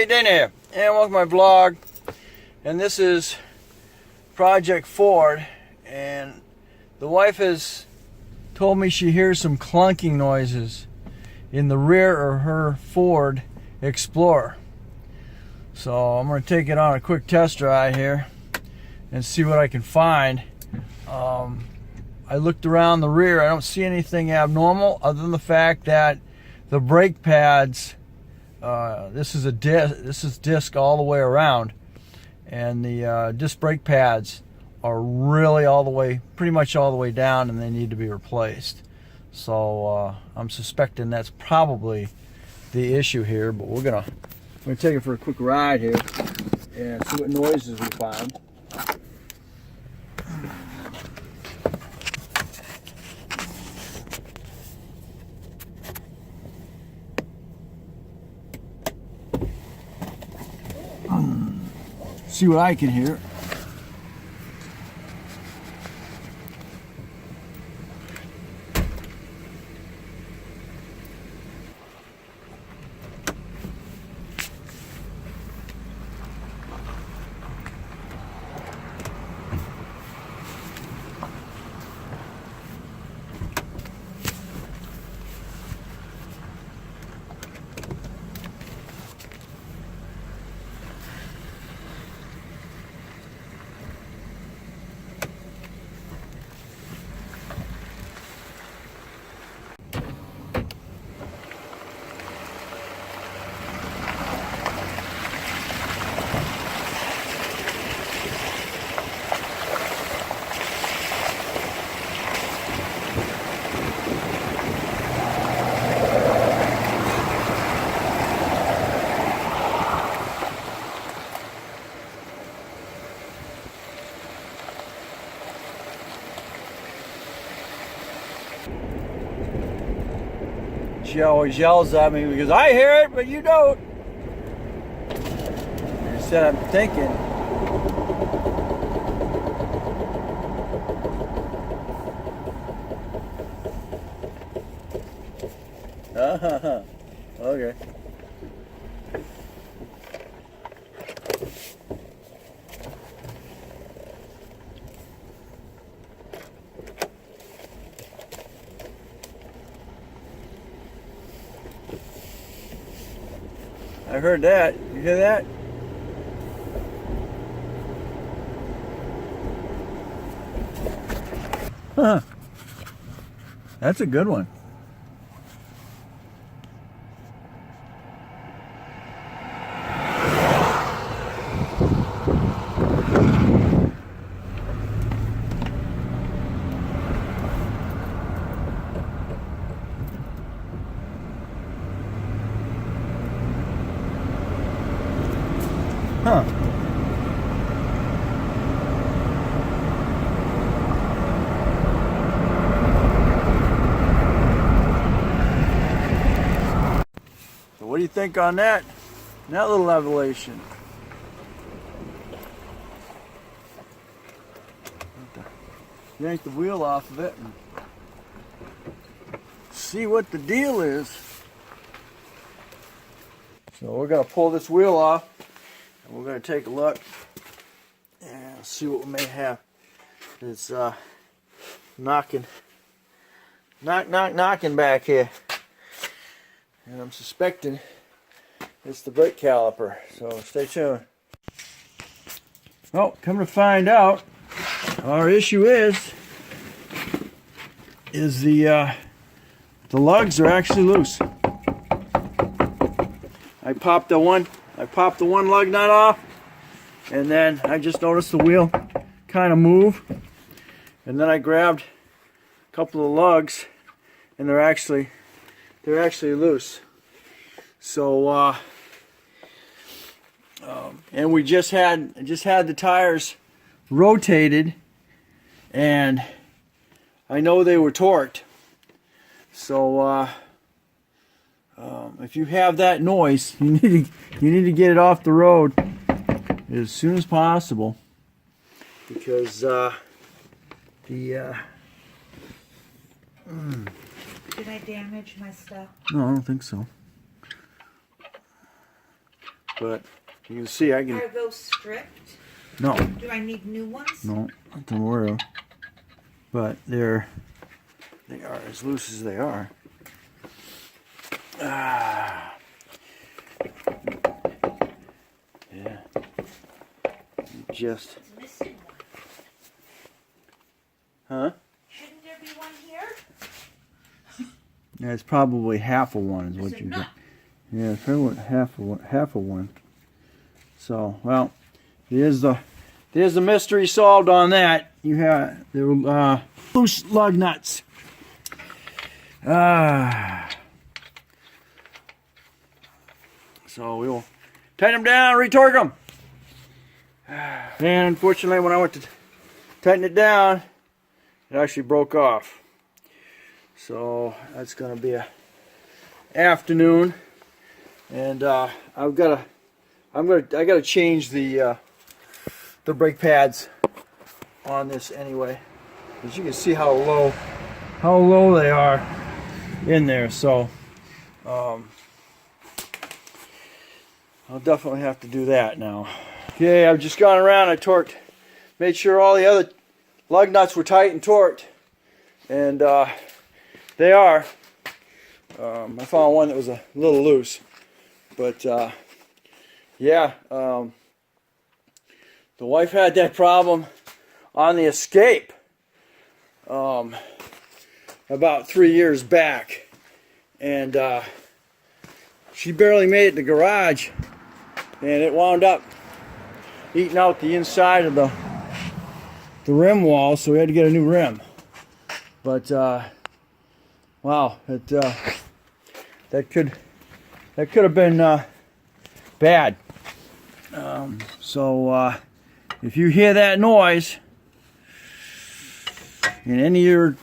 Dana here, and welcome to my vlog. And this is Project Ford, and the wife has told me she hears some clunking noises in the rear of her Ford Explorer. So I'm going to take it on a quick test ride here and see what I can find. I looked around the rear. I don't see anything abnormal other than the fact that the brake pads, this is disc all the way around, and the disc brake pads are really pretty much all the way down, and they need to be replaced. So I'm suspecting that's probably the issue here, but we're gonna take it for a quick ride here and see what noises we found. See what I can hear. She always yells at me because I hear it, but you don't. Instead, I'm thinking. Okay. I heard that. You hear that? Huh. That's a good one. Huh. So what do you think on that? That little revelation. Yank the wheel off of it and see what the deal is. So we're going to pull this wheel off. And we're going to take a look and see what we may have. It's knocking back here. And I'm suspecting it's the brake caliper. So stay tuned. Well, come to find out, our issue is the lugs are actually loose. I popped the one lug nut off, and then I just noticed the wheel kind of move, and then I grabbed a couple of lugs, and they're actually loose. So and we just had the tires rotated, and I know they were torqued. So if you have that noise, you need to get it off the road as soon as possible, because Did I damage my stuff? No, I don't think so. But you can see I can. Are those stripped? No. Do I need new ones? No, not to worry of. But they are as loose as they are. Ah. Yeah. Just. It's missing one. Huh? Shouldn't there be one here? Yeah, it's probably half of one is what it you not? got. Yeah, it's probably half of one. So, well, there's the mystery solved on that. You have the loose lug nuts. So we will tighten them down, retorque them. And unfortunately, when I went to tighten it down, it actually broke off. So that's going to be a afternoon, and I gotta change the brake pads on this anyway. As you can see how low they are in there. So I'll definitely have to do that now. Okay, I've just gone around. I torqued, made sure all the other lug nuts were tight and torqued, and they are. I found one that was a little loose, but yeah, the wife had that problem on the Escape about 3 years back, and she barely made it in the garage, and it wound up eating out the inside of the rim wall, so we had to get a new rim. But wow, that could have been bad. So if you hear that noise in any of your,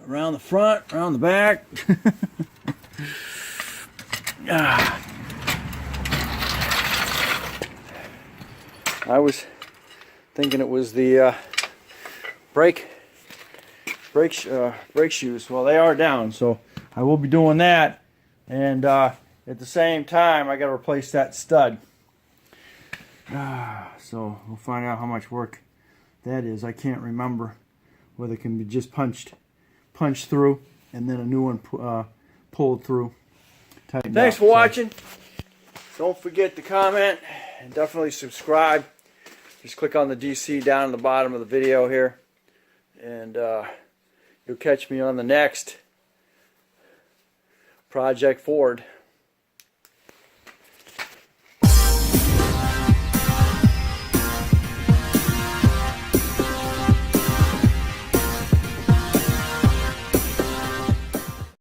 around the front, around the back, I was thinking it was the brake shoes. Well, they are down, so I will be doing that, and at the same time I got to replace that stud. So we'll find out how much work that is. I can't remember whether it can be just punched through and then a new one pulled through. Thanks for watching. Don't forget to comment and definitely subscribe. Just click on the DC down at the bottom of the video here, and you'll catch me on the next Project Ford.